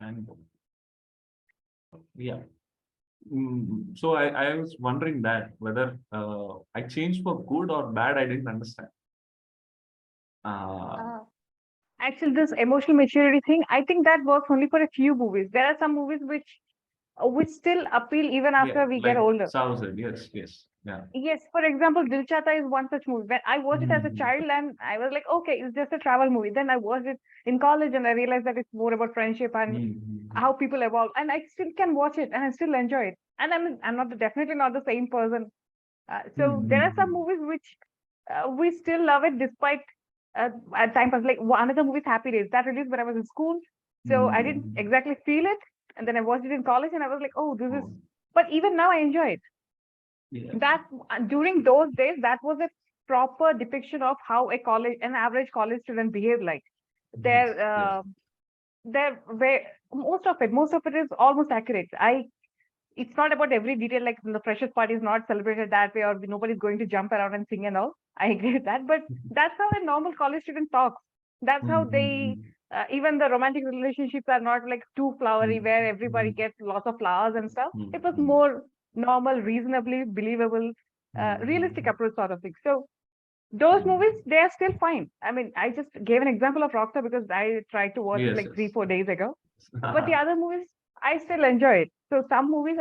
And yeah. So I was wondering that whether I changed for good or bad, I didn't understand. Uh, Uh, Actually, this emotional maturity thing, I think that works only for a few movies. There are some movies which still appeal even yeah, after we get like older. Sao said, yes, yes, yeah. Yes, for example, Dil Chahta is one such movie. When I watched it as a Mhm. child and I was like, okay, it's just a travel movie. Then I watched it in college and I realized that it's more about friendship and Mhm. how people evolve. And I still can watch it and I still enjoy it. And I'm not definitely not the same person. So there are some Mhm. movies which we still love it despite at time pass. Like another movie is Happy Days that released when I was in school. So I didn't Mhm. exactly feel it. And then I watched it in college and I was like, oh, this is, Oh, but even now I enjoy it. yeah. That during those days, that was a proper depiction of how an average college student behave like. Yes, Their, yes. where most of it is almost accurate. It's not about every detail, like the freshers party is not celebrated that way, or nobody's going to jump around and sing and all. I agree with that, but that's how a normal college student talks. That's how they, Mhm. even the romantic relationships are not like too flowery, where everybody Mhm. gets lots of flowers and stuff. It was Mhm. more normal, reasonably believable, realistic Mhm. approach sort of thing. So those movies, Mhm. they are still fine. I mean, I just gave an example of Rockstar because I tried to watch it Yes, like three, yes. 4 days ago. But the other movies, I still enjoy it. So some movies,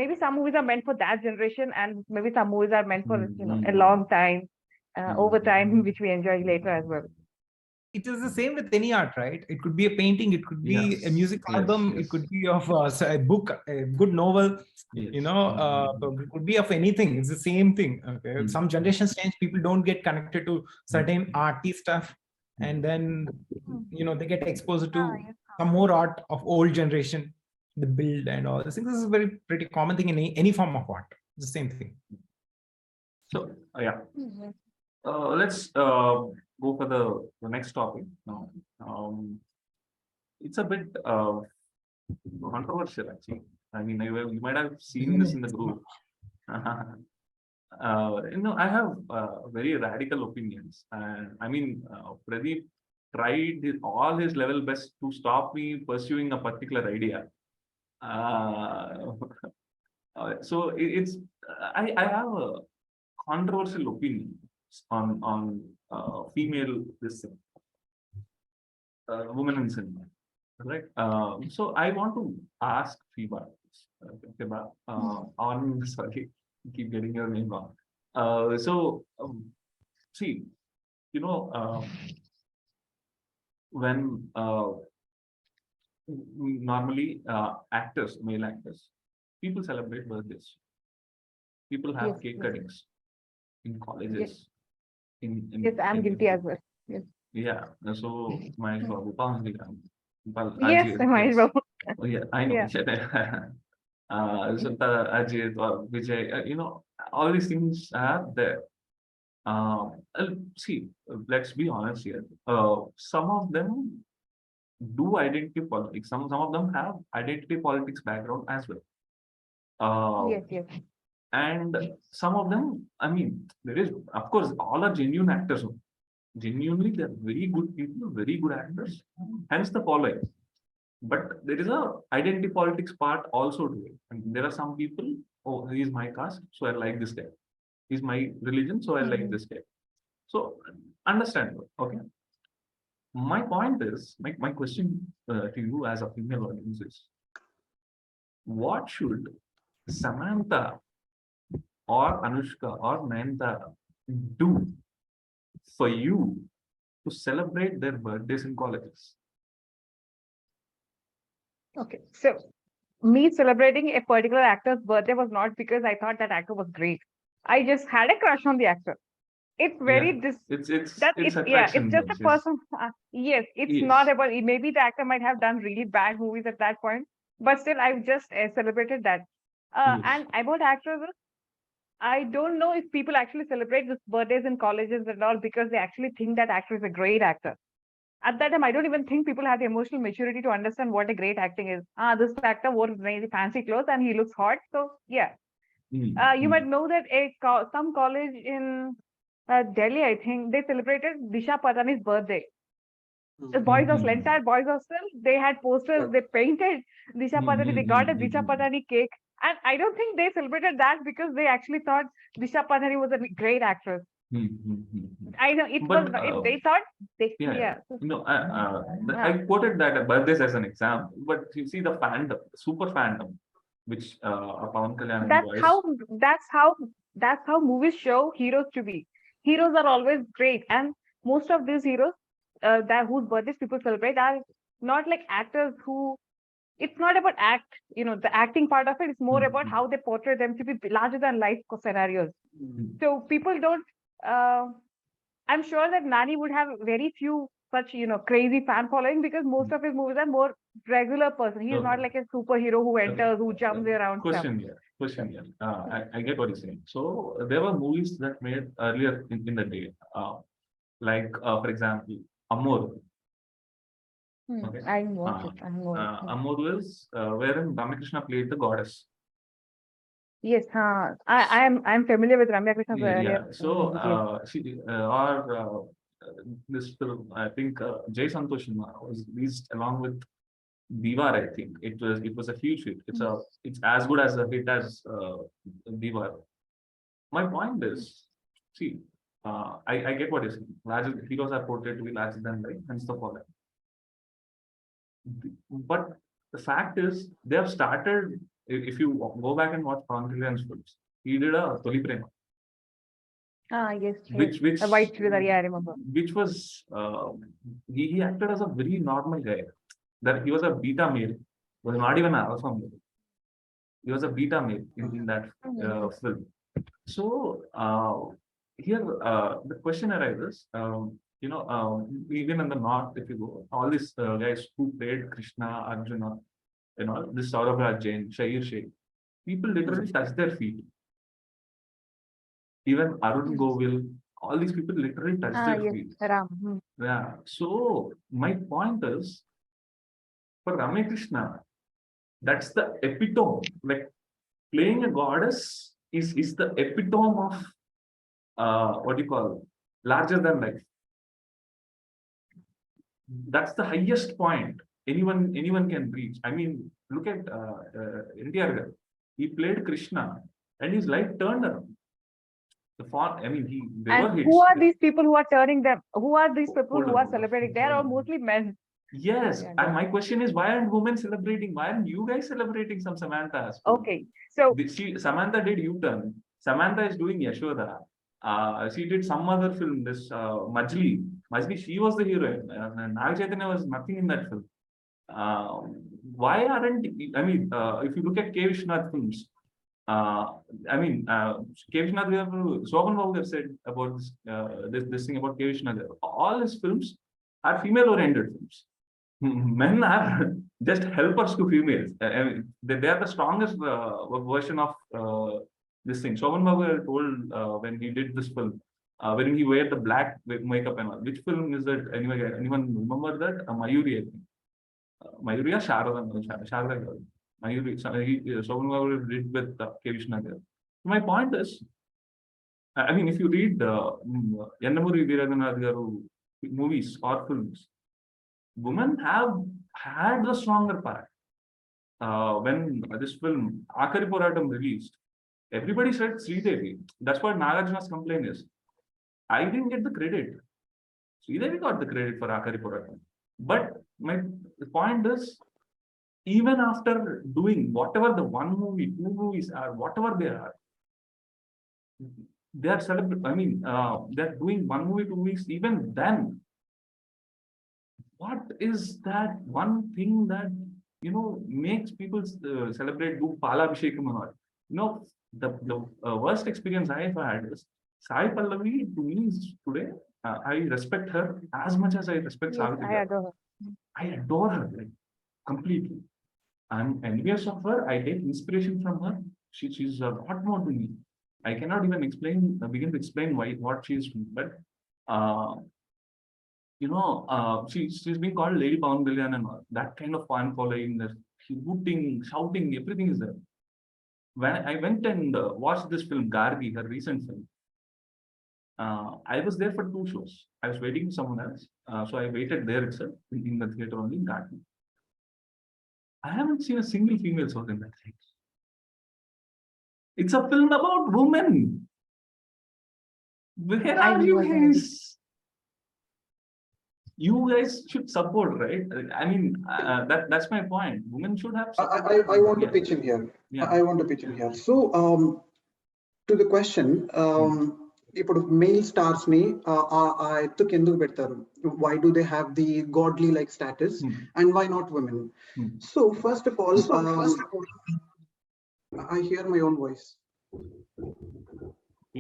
maybe some movies are meant for that generation, and maybe some movies are meant for a Mhm. long time, over time, Mhm. which we enjoy later as well. It is the same with any art, right? It could be a painting, it could be a Yes, music yes, album, it yes, could be of a book, a good novel, yes. it could be of anything. It's the same thing. Okay, some Mhm. generations change, people don't get connected to certain Mhm. arty stuff, and then Hmm. they get exposed Ah, to yes. some more art of old generation, the build and all these things. This is a very pretty common thing in any form of art. It's the same thing. So, yeah, Mhm. let's go for the next topic now. Um, it's a bit controversial, actually. I mean, you might have seen this in the group. I have very radical opinions, and I mean, Pradeep tried all his level best to stop me pursuing a particular idea. Uh, so it's I have a controversial opinion on female this thing, women in cinema, right? So I want to ask Fiba, Fiba, Hmm. on sorry, keep getting your name wrong. See, you know, when normally actors, male actors, people celebrate birthdays. People Yes, have cake yes, cuttings in yes, colleges, in yes. in I'm in, guilty in as well. Yes. yeah. So my Hmm. well, Yes, Ajit, Mahesh yes. Babu. Oh yeah, I know. Yeah. Santa, Ajit, or Vijay, all these things are there. See, let's be honest here. Some of them do identity politics. Some of them have identity politics background as well. Uh, Yes, yes. and some of them, I mean, there is, of course, all are genuine actors. Genuinely, they're very good people, very good actors. Hence the following. But there is a identity politics part also to it. And there are some people, oh, he is my caste, so I like this guy. He's my religion, so I like Mhm. this guy. So understandable. Okay. My point is, my question to you as a female audience is, what should Samantha or Anushka or Nayantara do for you to celebrate their birthdays in colleges? Okay. So me celebrating a particular actor's birthday was not because I thought that actor was great. I just had a crush on the actor. It's Yeah, very this it's that it's yeah, it's attraction. just a Yes, person. Yes, it's not yes, about, maybe the actor might have done really bad movies at that point, but still I've just celebrated that. yes. And about actors, I don't know if people actually celebrate this birthdays in colleges and all because they actually think that actor is a great actor. At that time, I don't even think people have the emotional maturity to understand what a great acting is. This actor wore very fancy clothes and he looks hot. So yeah, Mm, you might mm. know that some college in Delhi, I think, they celebrated Disha Patani's birthday. The Boys Hostel, Mhm. entire Boys Hostel, they had posters, they painted Disha Patani, they got a Disha Patani cake. And I don't think they celebrated that because they actually thought Disha Patani was a great actress. I know it was, But they thought, yeah, yeah. no, I quoted that birthdays as an example, but you see the fandom, super fandom, which Pawan Kalyan That's enjoys. how, that's how, that's how movies show heroes to be. Heroes are always great. And most of these heroes, that whose birthdays people celebrate are not like actors who, it's not about the acting part of it. It's more about how they portray them to be larger than life scenarios. So people don't, uh, I'm sure that Nani would have very few such, crazy fan following because most of his movies are more regular person. He is not Okay. like a superhero who enters, who jumps around stuff. Question here. I get what you're saying. So there were movies that made earlier in the day, like for example, Amor. Okay. I didn't watch it. I didn't watch it. Amor was wherein Ramakrishna played the goddess. Yes, I'm familiar with Ramya Krishna's Yeah. So movies, yes. this film, I think Jay Santosh was released along with Diwar. I think it was a huge hit. It's as good as a hit as Diwar. My point is, see, I get what you're saying. Larger heroes are portrayed to be larger than life, hence the fallen. But the fact is, they have started. If you go back and watch Pawan Kalyan's films, he did a Toli Prema, Yes, which a white Chudar, yeah, I remember. which was he acted as a very normal guy. That he was a beta male, was not even an alpha male. He was a beta male in that film. So here the question arises. Even in the north, if you go, all these guys who played Krishna, Arjuna, this Saurabh Raj Jain, Shahir Sheikh, people literally touch their feet. Even Arun Govil, all these people literally touch their Yes, feet. Ram. Yeah. So my point is, for Ramakrishna, that's the epitome. Like playing a goddess is the epitome of what do you call larger than life. That's the highest point anyone can reach. I mean, look at India. He played Krishna, and his life turned around. I mean, there And were hits. who are these people who are turning them? Who are these people Hold who on, are hold on, celebrating? They are hold all on. mostly men. Yes, Yeah, and my question is, why aren't women celebrating? Why aren't you guys celebrating some Samantha? Okay, so Samantha did U-turn. Samantha is doing Yashoda. She did some other film, this Majli. Majli, she was the heroine. Nag Chaitanya was nothing in that film. Why aren't, I mean, if you look at K. Vishnath films, I mean, K. Vishnath, Sohan Babu have said about this thing about K. Vishnath. All his films are female-oriented films. Men are just helpers to females. I mean, they are the strongest version of this thing. Shovan Babu told when he did this film, when he wear the black makeup and all. Which film is that? Anyway, anyone remember that? Mayuri, I think. Mayuri or Sharada? Sharada. Mayuri. Shovan Babu did with K. Vishnath. My point is, I mean, if you read Yannamuri Veerathanath Garu movies or films, women have had the stronger part. When this film Akari Poratam released, everybody said Sridevi. That's what Nagarjuna's complaint is. I didn't get the credit. Sridevi got the credit for Akari Poratam. But my point is, even after doing whatever the one movie, two movies are, whatever they are celebrating. I mean, they're doing one movie, 2 weeks. Even then, what is that one thing that makes people celebrate, do Pala Abhishekam and all? The worst experience I've had is Sai Pallavi to me is today. I respect her as much as I respect yes, Savitri. I adore her. I adore her like completely. I'm envious of her. I take inspiration from her. She's a lot more to me. I cannot even begin to explain what she's doing. But uh, she's being called Lady Pawan Kalyan and all. That kind of fan following, the hooting, shouting, everything is there. When I went and watched this film, Gargi, her recent film, I was there for 2 shows. I was waiting for someone else. So I waited there itself in the theater only in Garden. I haven't seen a single female soul in that theater. It's a film about women. Where I are knew you it was- guys? You guys should support, right? I mean, that's my point. Women should have support. I want to Yeah. pitch in here. Yeah. I want to pitch in here. So, to the question, ఇప్పుడు male stars ని ఆ ఎత్తుకు ఎందుకు పెడతారు? Why do they have the godly like status, and why not women? So first of all, I hear my own voice.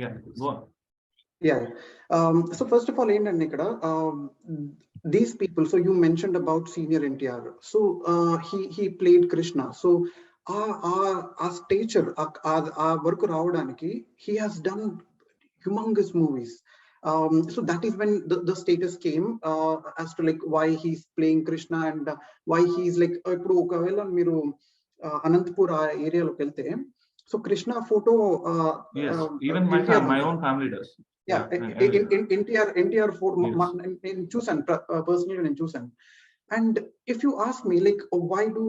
Yeah, go on. Yeah. So first of all, ఏంటంటే ఇక్కడ these people. So you mentioned about senior NTR. So he played Krishna. So ఆ stature, ఆ వరకు రావడానికి he has done humongous movies. So that is when the status came as to like why he's playing Krishna and why he's like ఇప్పుడు ఒకవేళ మీరు అనంతపూర్ ఆ ఏరియాలోకి వెళ్తే so Krishna photo Yes, even my own family does. Yeah, NTR photo నేను చూసాను, personally నేను చూసాను. And if you ask me, like, why do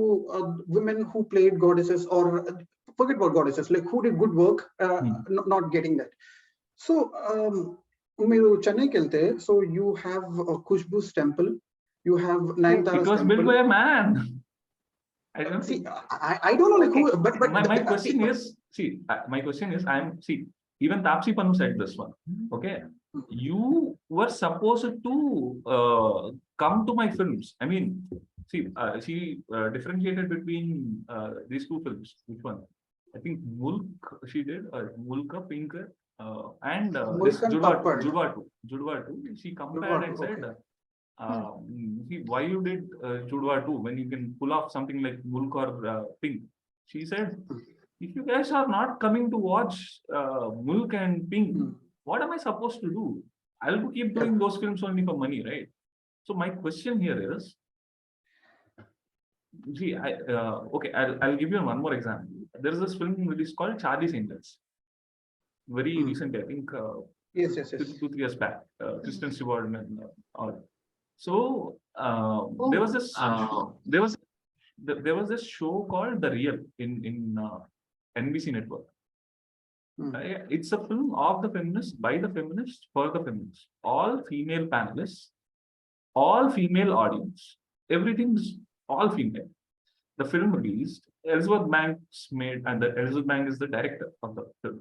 women who played goddesses, or forget about goddesses, like who did good work, not getting that? So, మీరు చెన్నైకి వెళ్తే, so you have Khushbu's temple, you have Nayanthara's It was built temple. by a man. I don't See, I don't know, like who, but my question is, my question is, even Tapsi Pannu said this one. Okay, you were supposed to come to my films. I mean, she differentiated between these 2 films. Which one? I think Mulk she did, Mulka Pink, and this Judwa 2. She compared and said, why you did Judwa 2 when you can pull off something like Mulk or Pink? She said, if you guys are not coming to watch Mulk and Pink, what am I supposed to do? I'll keep doing those films only for money, right? So my question here is, okay, I'll give you one more example. There is this film which is called Charlie's Angels. Very recent, I think. Yes. 2-3 years back. Kristen Stewart and all. So there was this show called The Real in NBC network. It's a film of the feminists, by the feminists, for the feminists. All female panelists, all female audience, everything's all female. The film released, Elizabeth Banks made, and Elizabeth Banks is the director of the film.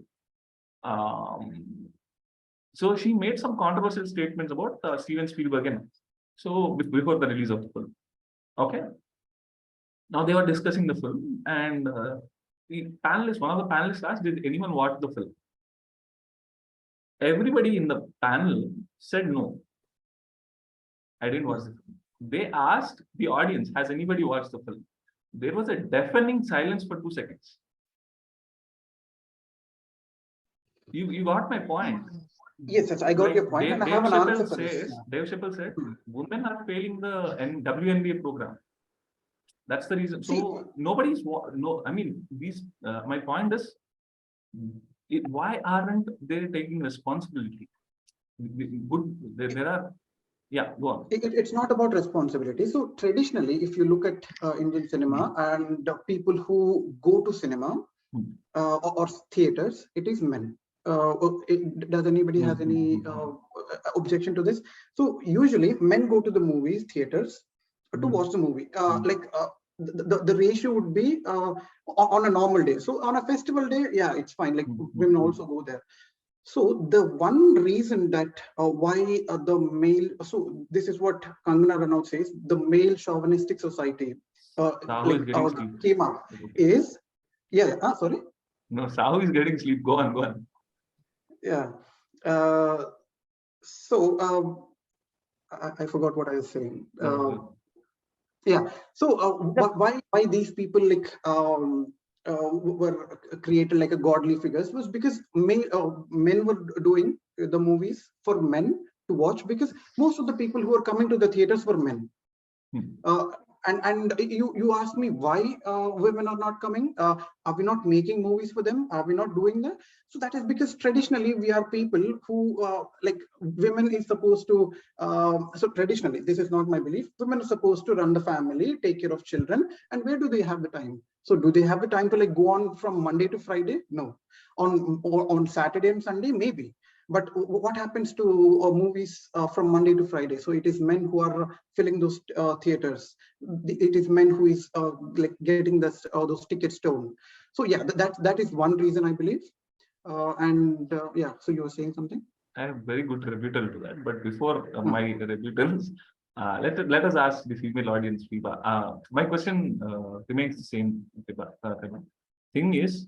So she made some controversial statements about Steven Spielberg and so before the release of the film. Okay. Now they were discussing the film, and one of the panelists asked, did anyone watch the film? Everybody in the panel said no. I didn't watch the film. They asked the audience, has anybody watched the film? There was a deafening silence for 2 seconds. You got my point. Yes, I got your point, and I have an answer for this. Dave Chappelle said, women are failing the WNBA program. That's the reason. So I mean, my point is, why aren't they taking responsibility? There are, go on. It's not about responsibility. So traditionally, if you look at Indian cinema and people who go to cinema or theaters, it is men. Does anybody has any objection to this? So usually men go to the movies theaters to watch the movie. The ratio would be on a normal day. So on a festival day, yeah, it's fine. Like women also go there. So the one reason that why the male, so this is what Kangana Ranaut says, the male chauvinistic society came up is, sorry. No, Sahu is getting sleep. Go on. Yeah. So I forgot what I was saying. Yeah. So why these people like were created like a godly figures was because men were doing the movies for men to watch, because most of the people who are coming to the theaters were men. and you ask me why women are not coming. Are we not making movies for them? Are we not doing that? So that is because traditionally we are people who like women is supposed to. So traditionally, this is not my belief. Women are supposed to run the family, take care of children, and where do they have the time? So do they have the time to like go on from Monday to Friday? No. On Saturday and Sunday, maybe. But what happens to movies from Monday to Friday? So it is men who are filling those theaters. It is men who is like getting those tickets torn. So yeah, that is one reason I believe. Yeah, so you were saying something. I have very good rebuttal to that. But before my rebuttals, let us ask the female audience, Fiba. My question remains the same, Fiba. Thing is,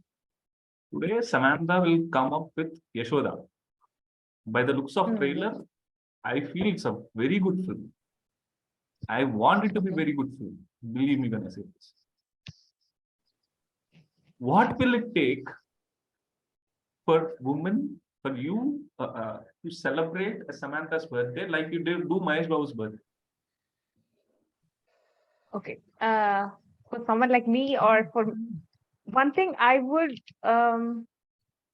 today Samantha will come up with Yashoda. By the looks of trailer, I feel it's a very good film. I want it to be very good film. Believe me when I say this. What will it take for women, for you to celebrate Samantha's birthday like you did do Mahesh Babu's birthday? Okay. For someone like me, or for one thing, I would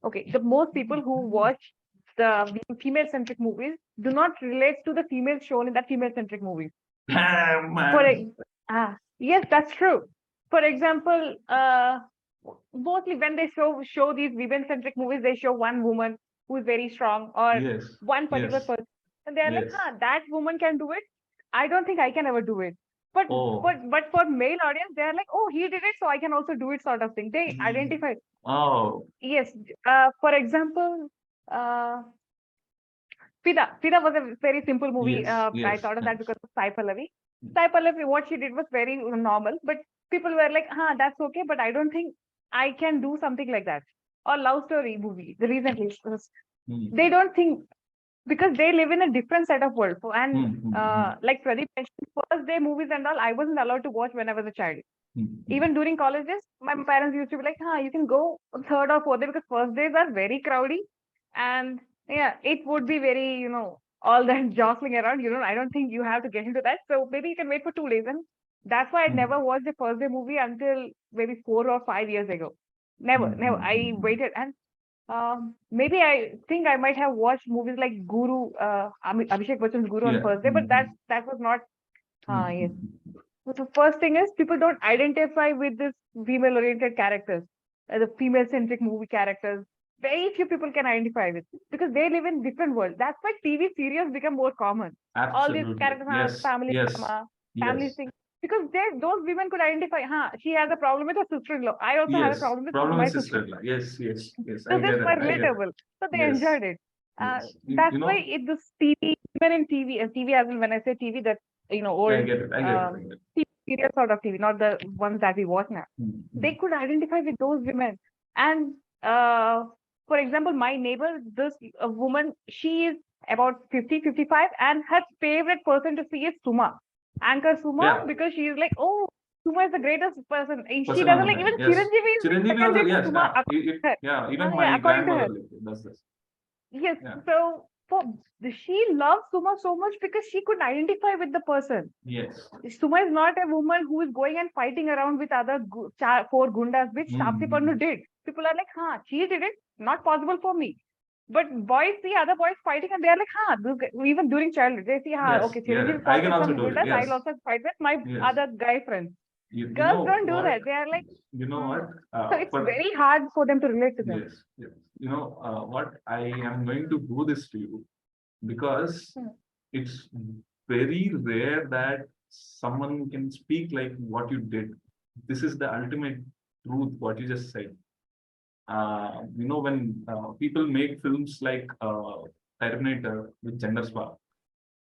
okay, the most people who watch the female-centric movies do not relate to the female shown in that female-centric movie. Yes, that's true. For example, mostly when they show these women-centric movies, they show one woman who is very strong, or Yes. one particular Yes. person, and they're like, Yes. that woman can do it. I don't think I can ever do it. But Oh. but for male audience, they're like, oh, he did it, so I can also do it, sort of thing. They identify. Oh. Yes. For example, Fida was a very simple movie. Yes, I yes, thought of that yes. because of Sai Pallavi. Sai Pallavi, what she did was very normal, but people were like, that's okay, but I don't think I can do something like that. Or love story movie, the recently, they don't think, because they live in a different set of world. And like Pradeep mentioned, first day movies and all, I wasn't allowed to watch when I was a child. Even during colleges, my parents used to be like, you can go third or fourth day, because first days are very crowdy. And yeah, it would be very, all that jostling around, I don't think you have to get into that. So maybe you can wait for 2 days. And that's why I never watched the first day movie until maybe 4 or 5 years ago. Never. I waited. And maybe I think I might have watched movies like Guru, Abhishek Bachchan's Guru on first day, but that was not, yes. So the first thing is, people don't identify with this female-oriented characters, the female-centric movie characters. Very few people can identify with, because they live in different worlds. That's why TV serials become more common. Absolutely. All these characters have family drama, family thing, because those women could identify. She has a problem with her sister-in-law. I also have a problem with my sister-in-law. Yes. So this was relatable. So they enjoyed it. That's why this TV, even in TV, and TV as well. When I say TV, that's old. I get it. TV serial sort of TV, not the ones that we watch now. They could identify with those women. And for example, my neighbor, this woman, she is about 50, 55, and her favorite person to see is Suma, anchor Suma, because she is like, oh, Suma is the greatest person. She doesn't like, even Chiranjeevi is secondary to Suma. Even my grandmother does this. Yes. So she loves Suma so much because she could identify with the person. Yes. Suma is not a woman who is going and fighting around with other 4 gundas, which Taapsee Pannu did. People are like, she did it. Not possible for me. But boys see other boys fighting, and they are like, even during childhood, they see, okay, Chiranjeevi fought with some gundas, I'll also fight with my other guy friends. Girls don't do that. They are like, you know what? So it's very hard for them to relate to them. Yes. You know what? I am going to do this to you because it's very rare that someone can speak like what you did. This is the ultimate truth, what you just said. When people make films like Terminator with gender swap,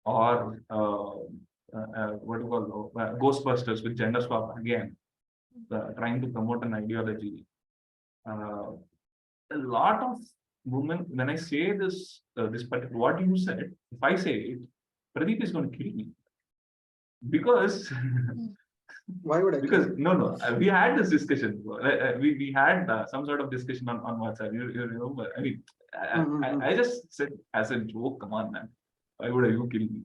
or what do you call Ghostbusters with gender swap again, trying to promote an ideology. A lot of women, when I say this, what you said, if I say it, Pradeep is going to kill me. Because why would I? Because no, we had this discussion. We had some sort of discussion on WhatsApp. You remember? I mean, I just said as a joke, come on, man. Why would you kill me?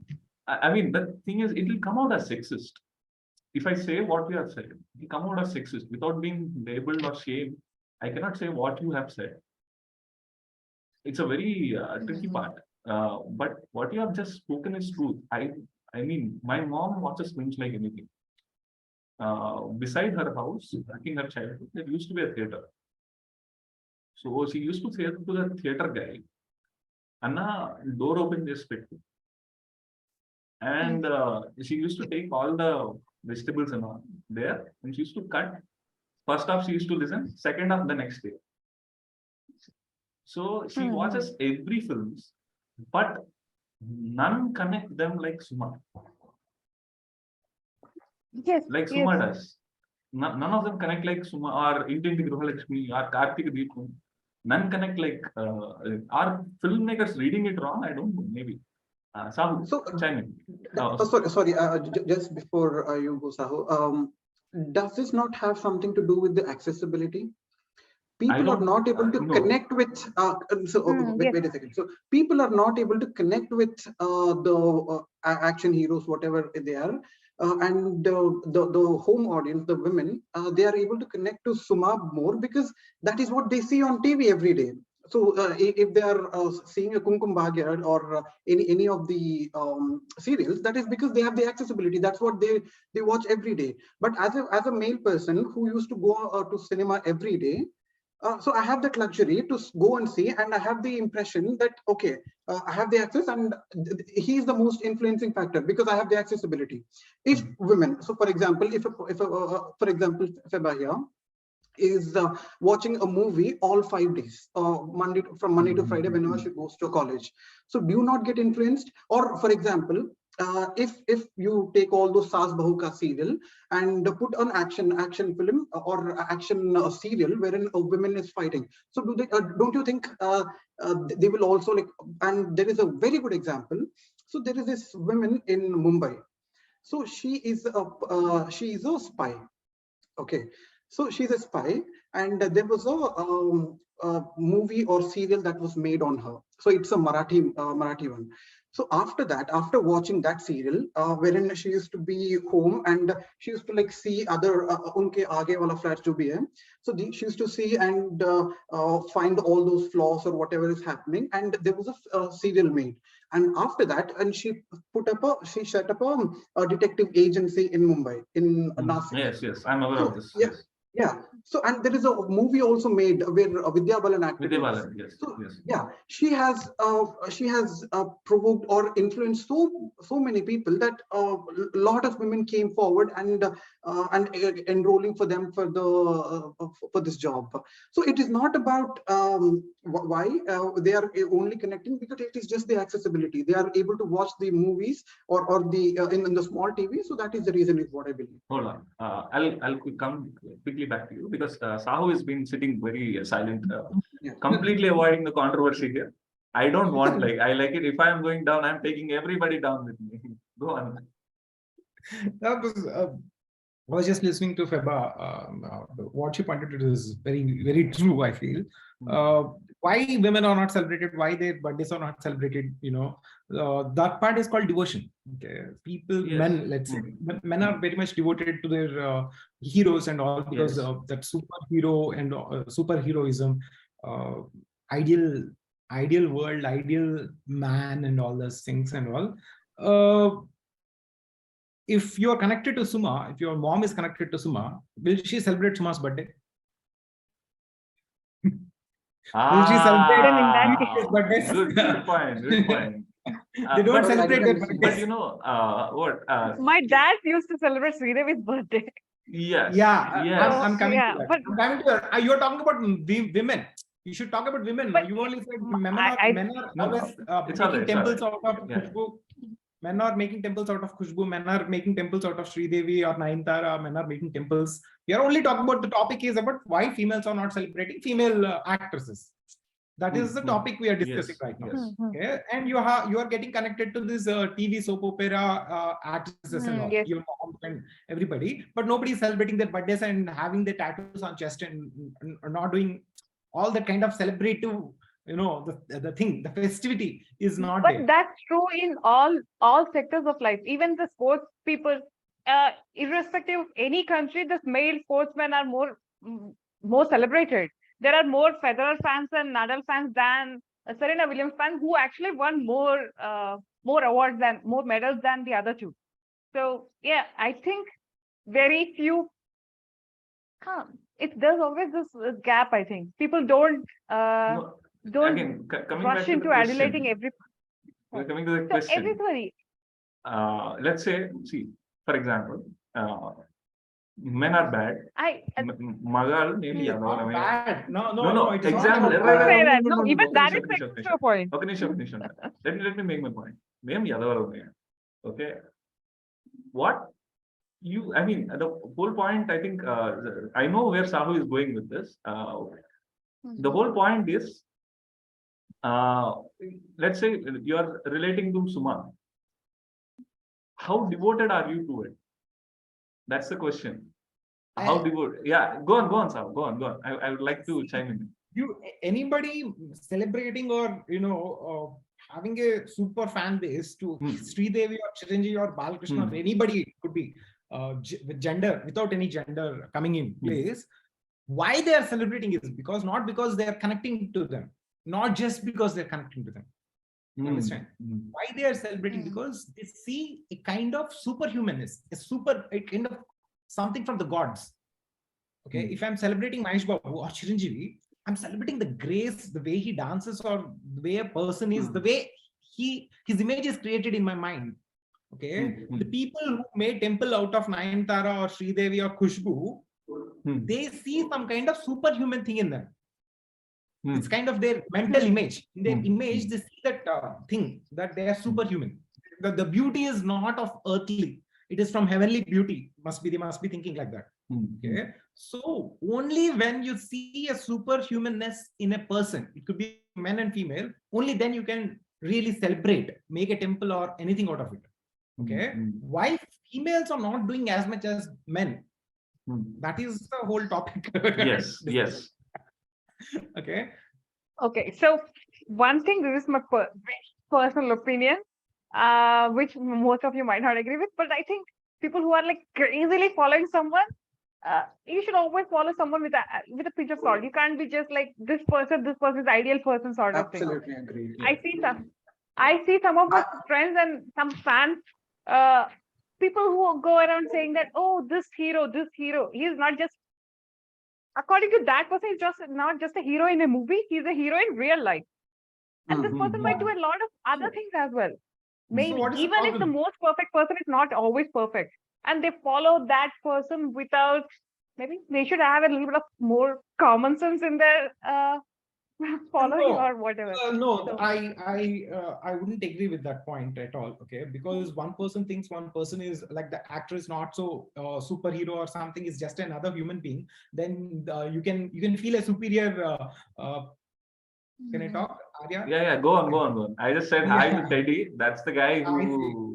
I mean, the thing is, it will come out as sexist. if I say what you have said, you come out as sexist without being labeled or shamed. I cannot say what you have said. It's a very tricky part. But what you have just spoken is truth. I mean, my mom watches films like anything. Beside her house, back in her childhood, there used to be a theater. So she used to say to the theater guy, Anna, door open this pettu. And she used to take all the vegetables and all there, and she used to cut. First half she used to listen, second half the next day. So she watches every films, but none connect them like Suma. Yes. Like yes. Suma does. None of them connect like Suma or Intinti Gruhalakshmi or Kartik Deepam. None connect like are filmmakers reading it wrong? I don't know, maybe. Sahu, So, chime in. sorry. Just before you go, Sahu, does this not have something to do with the accessibility? People are not able to connect with. Wait a second. So people are not able to connect with the action heroes, whatever they are, and the home audience, the women, they are able to connect to Suma more because that is what they see on TV every day. So if they are seeing a Kumkum Bhagya or any of the serials, that is because they have the accessibility. That's what they watch every day. But as a male person who used to go to cinema every day, so I have that luxury to go and see, and I have the impression that, okay, I have the access, and he is the most influencing factor because I have the accessibility. If women, so for example, if Febahia is watching a movie all 5 days, from Monday to Friday, whenever she goes to college. So do you not get influenced? Or for example, if you take all those Saas Bahu Ka serial and put an action film or action serial wherein a woman is fighting, so don't you think they will also like? And there is a very good example. So there is this woman in Mumbai. So she is a spy. Okay, so she's a spy, and there was a movie or serial that was made on her. So it's a Marathi one. So after that, after watching that serial, wherein she used to be home and she used to like see other unke aage wala flats jo bhi hai. So she used to see and find all those flaws or whatever is happening, and there was a serial made. And after that, and she set up a detective agency in Mumbai, in Nasik. Yes, I'm aware of this. Yeah, yeah. So, and there is a movie also made where Vidya Balan acted. Vidya Balan, yes. So, yes. yeah, she has provoked or influenced so many people that a lot of women came forward and enrolling for them for this job. So it is not about why they are only connecting, because it is just the accessibility. They are able to watch the movies or the in the small TV. So that is the reason, is what I believe. Hold on. I'll come quickly back to you because Sahu has been sitting very silent, completely avoiding the controversy here. I don't want I like it. If I am going down, I'm taking everybody down with me. Go on. I was just listening to Feba. What she pointed to is very, very true, I feel. Why women are not celebrated, why their birthdays are not celebrated, that part is called devotion. Okay, people, yes. Men, let's say, men are very much devoted to their heroes and all, because of that superhero and superheroism, ideal world, ideal man, and all those things and all. If you are connected to Suma, if your mom is connected to Suma, will she celebrate Suma's birthday? Will she celebrate birthdays? Good point. Good point. They don't celebrate their birthdays. But you know what? My dad used to celebrate Sridevi's birthday. Yes. Yeah. Yes. I'm coming to that. But I'm coming to that. You're talking about women. You should talk about women. But you only said men are always making temples out of Khushbu. Men are making temples out of Khushbu. Men are making temples out of Sridevi or Nayanthara. Men are making temples. We are only talking about, the topic is about why females are not celebrating female actresses. That is the topic we are discussing right now. Yes. Okay, and you are getting connected to this TV soap opera actresses and all, your mom and everybody, but nobody is celebrating their birthdays and having their tattoos on chest and not doing all that kind of celebrative, the thing, the festivity is not there. But that's true in all sectors of life. Even the sports people, irrespective of any country, the male sportsmen are more celebrated. There are more Federer fans and Nadal fans than Serena Williams fans, who actually won more awards than more medals than the other two. So yeah, I think very few. There's always this gap. I think people don't No, again, coming back rush to the into question. adulating every. We're coming to the So question. everybody. Let's say, see, for example, men are bad. Magal maybe It's not bad. No, it's example. not Don't say bad. that. No, even that is the point. Okay, Nisha. Let me make my point. Okay. What I mean, the whole point, I think, I know where Sahu is going with this. The whole point is, let's say you are relating to Suman. How devoted are you to it? That's the question. How devoted? Yeah, go on, Sahu. Go on. I would like to chime in. Anybody celebrating or having a super fan base to Sridevi or Chiranjeevi or Balakrishna or anybody, it could be with gender, without any gender coming in place. Why they are celebrating is not because they are connecting to them, not just because they're connecting to them. Understand why they are celebrating? Because they see a kind of superhumanness, a kind of something from the gods. Okay, if I'm celebrating Mahesh Babu or Chiranjeevi, I'm celebrating the grace, the way he dances, or the way a person is, the way his image is created in my mind. Okay, the people who made temple out of Nayantara or Sridevi or Khushbu, they see some kind of superhuman thing in them. It's kind of their mental image. In their image, they see that thing, that they are superhuman. The beauty is not of earthly; it is from heavenly beauty. They must be thinking like that. Okay, so only when you see a superhumanness in a person, it could be men and female, only then you can really celebrate, make a temple or anything out of it. Okay, why females are not doing as much as men? That is the whole topic. Yes. Okay. So one thing, this is my personal opinion, which most of you might not agree with, but I think people who are like crazily following someone, you should always follow someone with a pinch of salt. You can't be just like this person is the ideal person sort of thing. Absolutely agree. I see some of my friends and some fans, people who go around saying that, oh, this hero, he is not just, according to that person, he's just not just a hero in a movie, he's a hero in real life. And this person might do a lot of other things as well. Maybe even if the most perfect person is not always perfect, and they follow that person without, maybe they should have a little bit of more common sense in their following or whatever. I wouldn't agree with that point at all. Okay, because one person thinks one person is like the actor is not so superhero or something, is just another human being. Then you can feel a superior. Can I talk, Arya? Yeah. Go on. I just said hi to Teddy. That's the guy who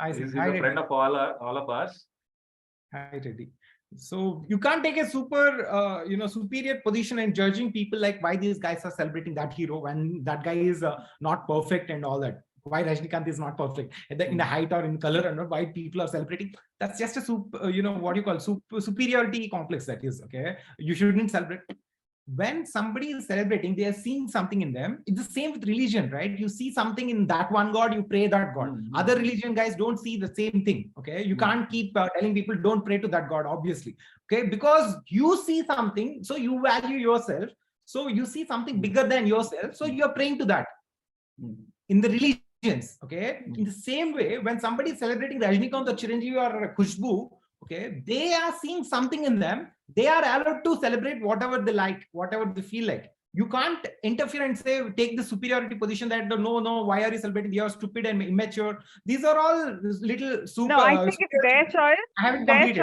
is a friend of all of us. Hi, Teddy. So you can't take a superior position and judging people like why these guys are celebrating that hero when that guy is not perfect and all that. Why Rajinikanth is not perfect in the height or in color, and why people are celebrating. That's just a superiority complex. That is okay. You shouldn't celebrate. When somebody is celebrating, they are seeing something in them. It's the same with religion, right? You see something in that one God, you pray that God. Other religion guys don't see the same thing. Okay, you can't keep telling people don't pray to that God, obviously. Okay, because you see something, so you value yourself. So you see something bigger than yourself, so you're praying to that. In the religions, okay. In the same way, when somebody is celebrating Rajinikanth or Chiranjeevi or Khushbu, okay, they are seeing something in them. They are allowed to celebrate whatever they like, whatever they feel like. You can't interfere and say, take the superiority position that no, why are you celebrating? You are stupid and immature. These are all little super. No, I think it's their choice. But I would say that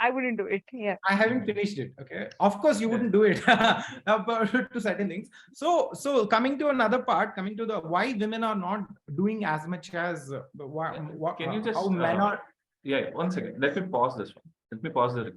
I wouldn't do it. Yeah. I haven't finished it. Okay. Of course, you wouldn't do it to certain things. So coming to another part, coming to the why women are not doing as much as Can you just how men are. Yeah, 1 second. Let me pause this one. Let me pause the record.